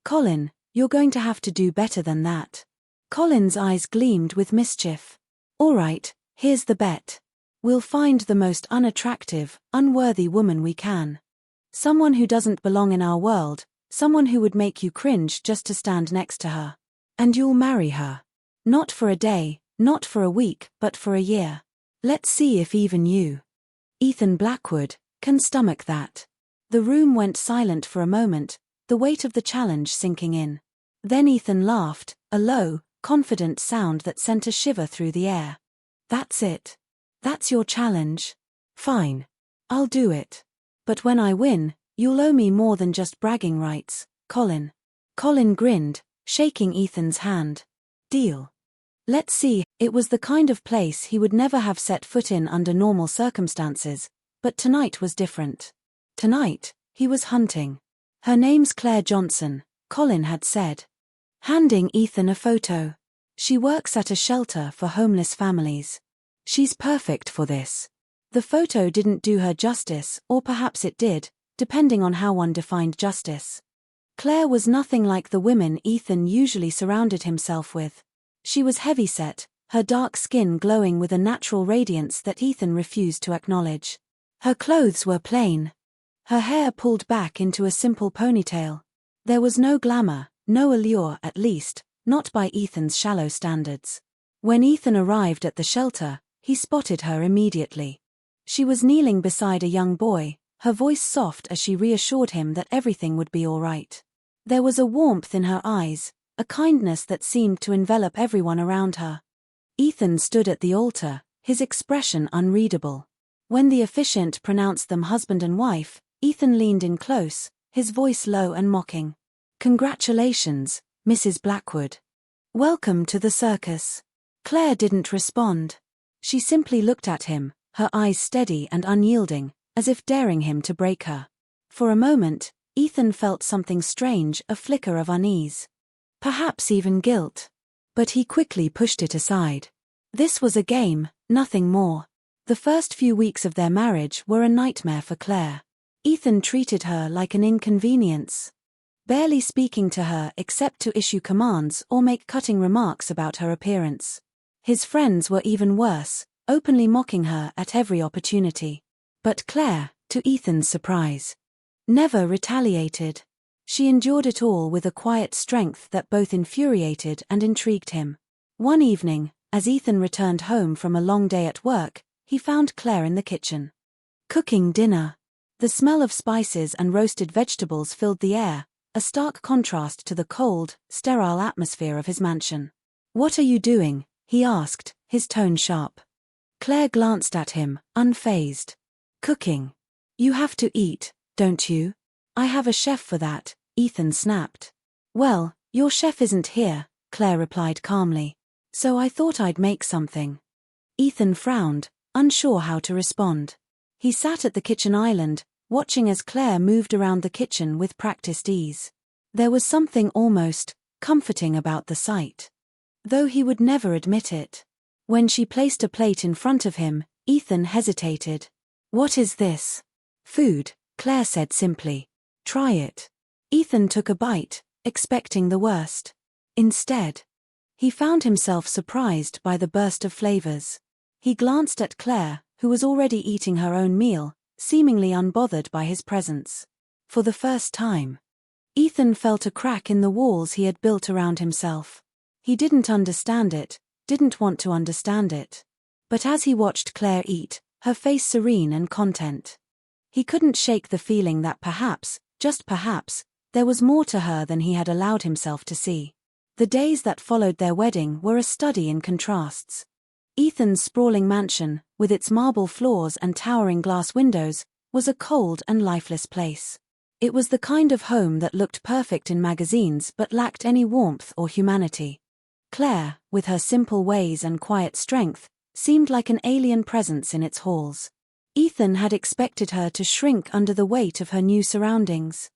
Colin, you're going to have to do better than that. Colin's eyes gleamed with mischief. All right, here's the bet. We'll find the most unattractive, unworthy woman we can. Someone who doesn't belong in our world, someone who would make you cringe just to stand next to her. And you'll marry her. Not for a day, not for a week, but for a year. Let's see if even you, Ethan Blackwood, can stomach that. The room went silent for a moment, the weight of the challenge sinking in. Then Ethan laughed, a low, confident sound that sent a shiver through the air. That's it. That's your challenge. Fine. I'll do it. But when I win, you'll owe me more than just bragging rights, Colin. Colin grinned, shaking Ethan's hand. Deal. Let's see. It was the kind of place he would never have set foot in under normal circumstances, but tonight was different. Tonight, he was hunting. Her name's Claire Johnson, Colin had said. Handing Ethan a photo. She works at a shelter for homeless families. She's perfect for this. The photo didn't do her justice, or perhaps it did, depending on how one defined justice. Claire was nothing like the women Ethan usually surrounded himself with. She was heavyset, her dark skin glowing with a natural radiance that Ethan refused to acknowledge. Her clothes were plain. Her hair pulled back into a simple ponytail. There was no glamour, no allure at least, not by Ethan's shallow standards. When Ethan arrived at the shelter, he spotted her immediately. She was kneeling beside a young boy, her voice soft as she reassured him that everything would be all right. There was a warmth in her eyes, a kindness that seemed to envelop everyone around her. Ethan stood at the altar, his expression unreadable. When the officiant pronounced them husband and wife, Ethan leaned in close, his voice low and mocking. Congratulations, Mrs. Blackwood. Welcome to the circus. Claire didn't respond. She simply looked at him, her eyes steady and unyielding, as if daring him to break her. For a moment, Ethan felt something strange, a flicker of unease. Perhaps even guilt. But he quickly pushed it aside. This was a game, nothing more. The first few weeks of their marriage were a nightmare for Claire. Ethan treated her like an inconvenience. Barely speaking to her except to issue commands or make cutting remarks about her appearance. His friends were even worse, openly mocking her at every opportunity. But Claire, to Ethan's surprise, never retaliated. She endured it all with a quiet strength that both infuriated and intrigued him. One evening, as Ethan returned home from a long day at work, he found Claire in the kitchen. Cooking dinner. The smell of spices and roasted vegetables filled the air, a stark contrast to the cold, sterile atmosphere of his mansion. What are you doing? He asked, his tone sharp. Claire glanced at him, unfazed. Cooking. You have to eat, don't you? I have a chef for that, Ethan snapped. Well, your chef isn't here, Claire replied calmly. So I thought I'd make something. Ethan frowned, unsure how to respond. He sat at the kitchen island, watching as Claire moved around the kitchen with practiced ease. There was something almost comforting about the sight. Though he would never admit it. When she placed a plate in front of him, Ethan hesitated. What is this? Food, Claire said simply. Try it. Ethan took a bite, expecting the worst. Instead, he found himself surprised by the burst of flavors. He glanced at Claire, who was already eating her own meal, seemingly unbothered by his presence. For the first time, Ethan felt a crack in the walls he had built around himself. He didn't understand it, didn't want to understand it. But as he watched Claire eat, her face serene and content, he couldn't shake the feeling that perhaps, just perhaps, there was more to her than he had allowed himself to see. The days that followed their wedding were a study in contrasts. Ethan's sprawling mansion, with its marble floors and towering glass windows, was a cold and lifeless place. It was the kind of home that looked perfect in magazines but lacked any warmth or humanity. Claire, with her simple ways and quiet strength, seemed like an alien presence in its halls. Ethan had expected her to shrink under the weight of her new surroundings,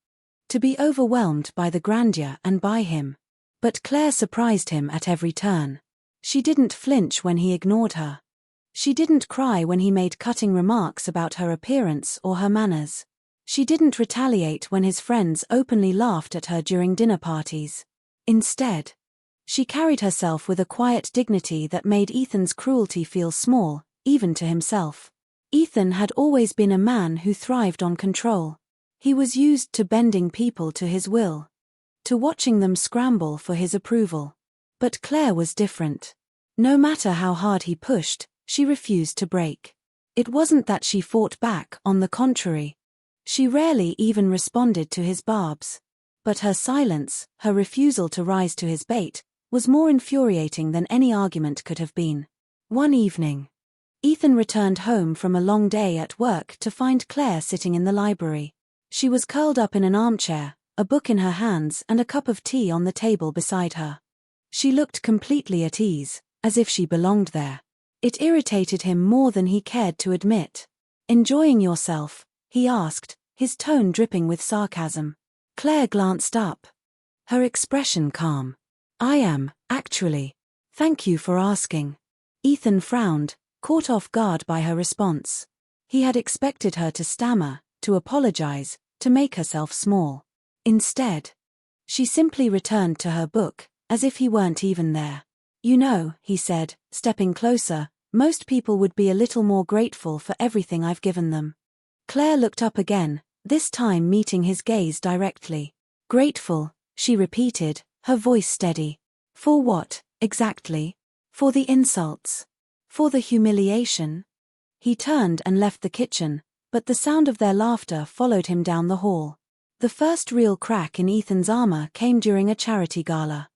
to be overwhelmed by the grandeur and by him. But Claire surprised him at every turn. She didn't flinch when he ignored her. She didn't cry when he made cutting remarks about her appearance or her manners. She didn't retaliate when his friends openly laughed at her during dinner parties. Instead, she carried herself with a quiet dignity that made Ethan's cruelty feel small, even to himself. Ethan had always been a man who thrived on control. He was used to bending people to his will, to watching them scramble for his approval. But Claire was different. No matter how hard he pushed, she refused to break. It wasn't that she fought back, on the contrary. She rarely even responded to his barbs. But her silence, her refusal to rise to his bait, was more infuriating than any argument could have been. One evening, Ethan returned home from a long day at work to find Claire sitting in the library. She was curled up in an armchair, a book in her hands and a cup of tea on the table beside her. She looked completely at ease, as if she belonged there. It irritated him more than he cared to admit. "Enjoying yourself?" he asked, his tone dripping with sarcasm. Claire glanced up, her expression calm. "I am, actually. Thank you for asking." Ethan frowned, caught off guard by her response. He had expected her to stammer, to apologize, to make herself small. Instead, she simply returned to her book, as if he weren't even there. "You know," he said, stepping closer, "most people would be a little more grateful for everything I've given them." Claire looked up again, this time meeting his gaze directly. "Grateful," she repeated, her voice steady. "For what, exactly? For the insults? For the humiliation?" He turned and left the kitchen, but the sound of their laughter followed him down the hall. The first real crack in Ethan's armor came during a charity gala.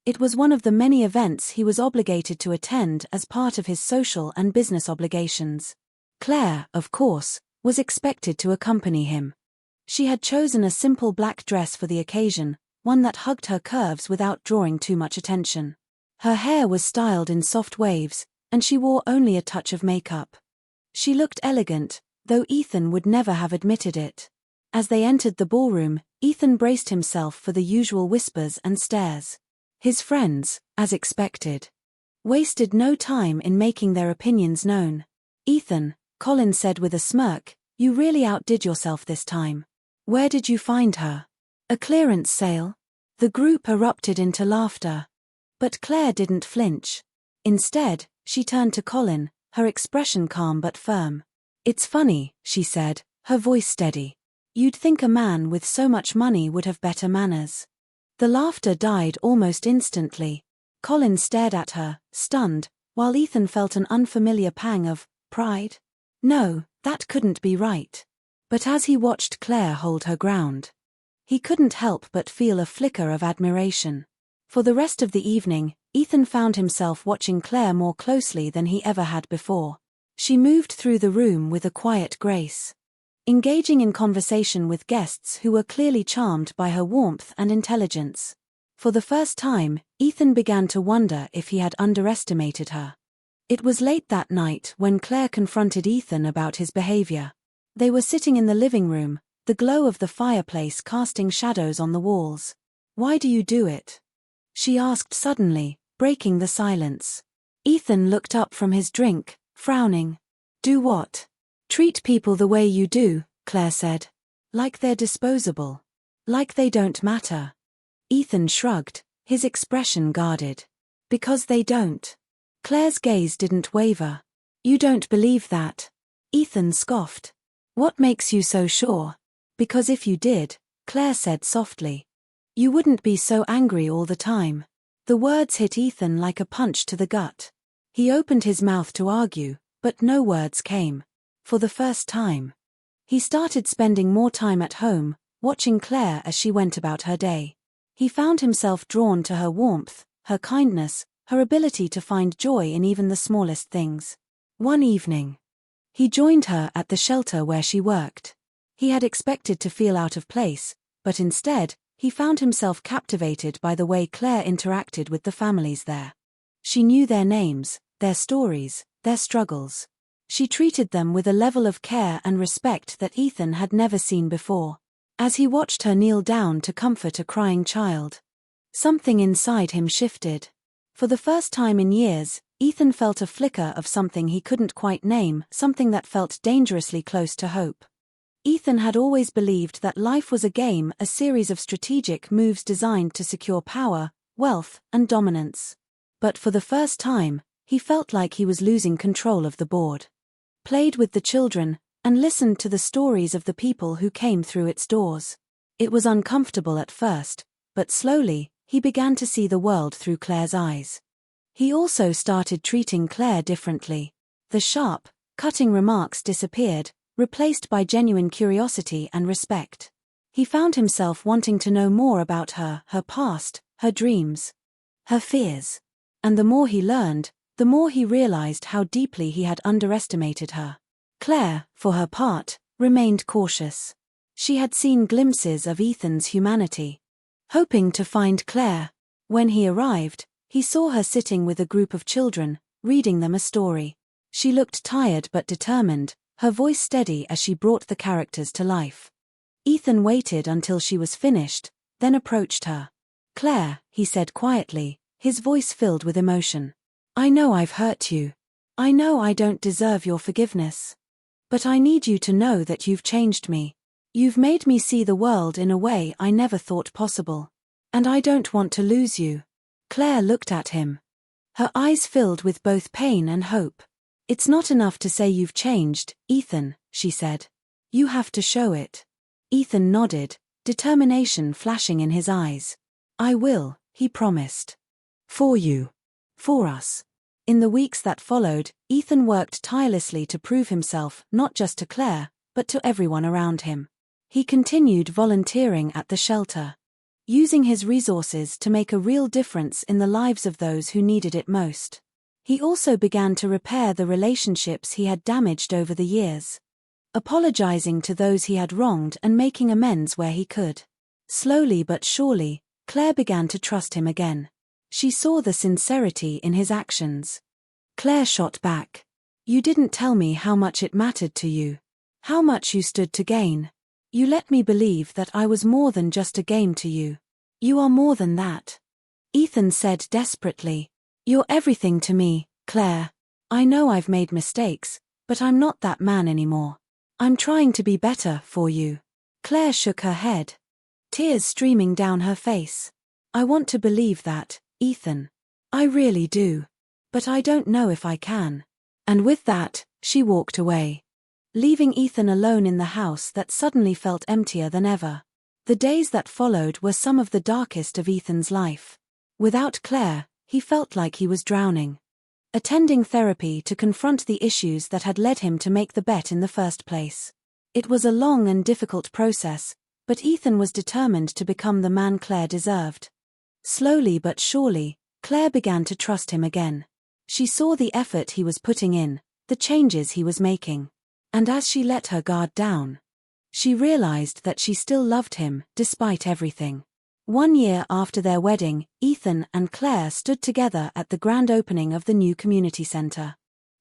It was one of the many events he was obligated to attend as part of his social and business obligations. Claire, of course, was expected to accompany him. She had chosen a simple black dress for the occasion, one that hugged her curves without drawing too much attention. Her hair was styled in soft waves, and she wore only a touch of makeup. She looked elegant, though Ethan would never have admitted it. As they entered the ballroom, Ethan braced himself for the usual whispers and stares. His friends, as expected, wasted no time in making their opinions known. "Ethan," Colin said with a smirk, "you really outdid yourself this time. Where did you find her? A clearance sale?" The group erupted into laughter. But Claire didn't flinch. Instead, she turned to Colin, her expression calm but firm. "It's funny," she said, her voice steady. "You'd think a man with so much money would have better manners." The laughter died almost instantly. Colin stared at her, stunned, while Ethan felt an unfamiliar pang of pride. No, that couldn't be right. But as he watched Claire hold her ground, he couldn't help but feel a flicker of admiration. For the rest of the evening, Ethan found himself watching Claire more closely than he ever had before. She moved through the room with a quiet grace, engaging in conversation with guests who were clearly charmed by her warmth and intelligence. For the first time, Ethan began to wonder if he had underestimated her. It was late that night when Claire confronted Ethan about his behavior. They were sitting in the living room, the glow of the fireplace casting shadows on the walls. "Why do you do it?" she asked suddenly, breaking the silence. Ethan looked up from his drink, frowning. "Do what?" "Treat people the way you do," Claire said. "Like they're disposable. Like they don't matter." Ethan shrugged, his expression guarded. "Because they don't." Claire's gaze didn't waver. "You don't believe that?" Ethan scoffed. "What makes you so sure?" "Because if you did," Claire said softly, "you wouldn't be so angry all the time." The words hit Ethan like a punch to the gut. He opened his mouth to argue, but no words came. For the first time, he started spending more time at home, watching Claire as she went about her day. He found himself drawn to her warmth, her kindness, her ability to find joy in even the smallest things. One evening, he joined her at the shelter where she worked. He had expected to feel out of place, but instead, he found himself captivated by the way Claire interacted with the families there. She knew their names, their stories, their struggles. She treated them with a level of care and respect that Ethan had never seen before. As he watched her kneel down to comfort a crying child, something inside him shifted. For the first time in years, Ethan felt a flicker of something he couldn't quite name, something that felt dangerously close to hope. Ethan had always believed that life was a game, a series of strategic moves designed to secure power, wealth, and dominance. But for the first time, he felt like he was losing control of the board. Played with the children, and listened to the stories of the people who came through its doors. It was uncomfortable at first, but slowly, he began to see the world through Claire's eyes. He also started treating Claire differently. The sharp, cutting remarks disappeared, replaced by genuine curiosity and respect. He found himself wanting to know more about her, her past, her dreams, her fears. And the more he learned, the more he realized how deeply he had underestimated her. Claire, for her part, remained cautious. She had seen glimpses of Ethan's humanity. Hoping to find Claire, when he arrived, he saw her sitting with a group of children, reading them a story. She looked tired but determined, her voice steady as she brought the characters to life. Ethan waited until she was finished, then approached her. "Claire," he said quietly, his voice filled with emotion. "I know I've hurt you. I know I don't deserve your forgiveness. But I need you to know that you've changed me. You've made me see the world in a way I never thought possible. And I don't want to lose you." Claire looked at him. Her eyes filled with both pain and hope. "It's not enough to say you've changed, Ethan," she said. "You have to show it." Ethan nodded, determination flashing in his eyes. "I will," he promised. "For you. For us." In the weeks that followed, Ethan worked tirelessly to prove himself not just to Claire, but to everyone around him. He continued volunteering at the shelter, using his resources to make a real difference in the lives of those who needed it most. He also began to repair the relationships he had damaged over the years, apologizing to those he had wronged and making amends where he could. Slowly but surely, Claire began to trust him again. She saw the sincerity in his actions. Claire shot back. "You didn't tell me how much it mattered to you. How much you stood to gain. You let me believe that I was more than just a game to you. You are more than that." Ethan said desperately. "You're everything to me, Claire. I know I've made mistakes, but I'm not that man anymore. I'm trying to be better for you." Claire shook her head, tears streaming down her face. "I want to believe that, Ethan. I really do. But I don't know if I can." And with that, she walked away, leaving Ethan alone in the house that suddenly felt emptier than ever. The days that followed were some of the darkest of Ethan's life. Without Claire, he felt like he was drowning. Attending therapy to confront the issues that had led him to make the bet in the first place. It was a long and difficult process, but Ethan was determined to become the man Claire deserved. Slowly but surely, Claire began to trust him again. She saw the effort he was putting in, the changes he was making. And as she let her guard down, she realized that she still loved him, despite everything. 1 year after their wedding, Ethan and Claire stood together at the grand opening of the new community center.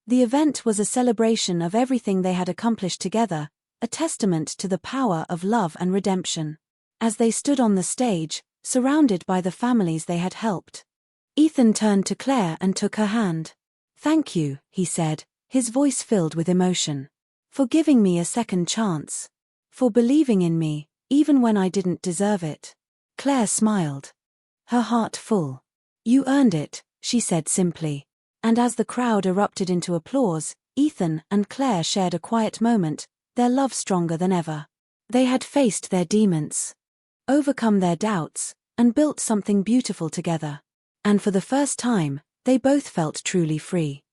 The event was a celebration of everything they had accomplished together, a testament to the power of love and redemption. As they stood on the stage, surrounded by the families they had helped, Ethan turned to Claire and took her hand. "Thank you," he said, his voice filled with emotion. "For giving me a second chance. For believing in me, even when I didn't deserve it." Claire smiled, her heart full. "You earned it," she said simply. And as the crowd erupted into applause, Ethan and Claire shared a quiet moment, their love stronger than ever. They had faced their demons, overcome their doubts, and built something beautiful together. And for the first time, they both felt truly free.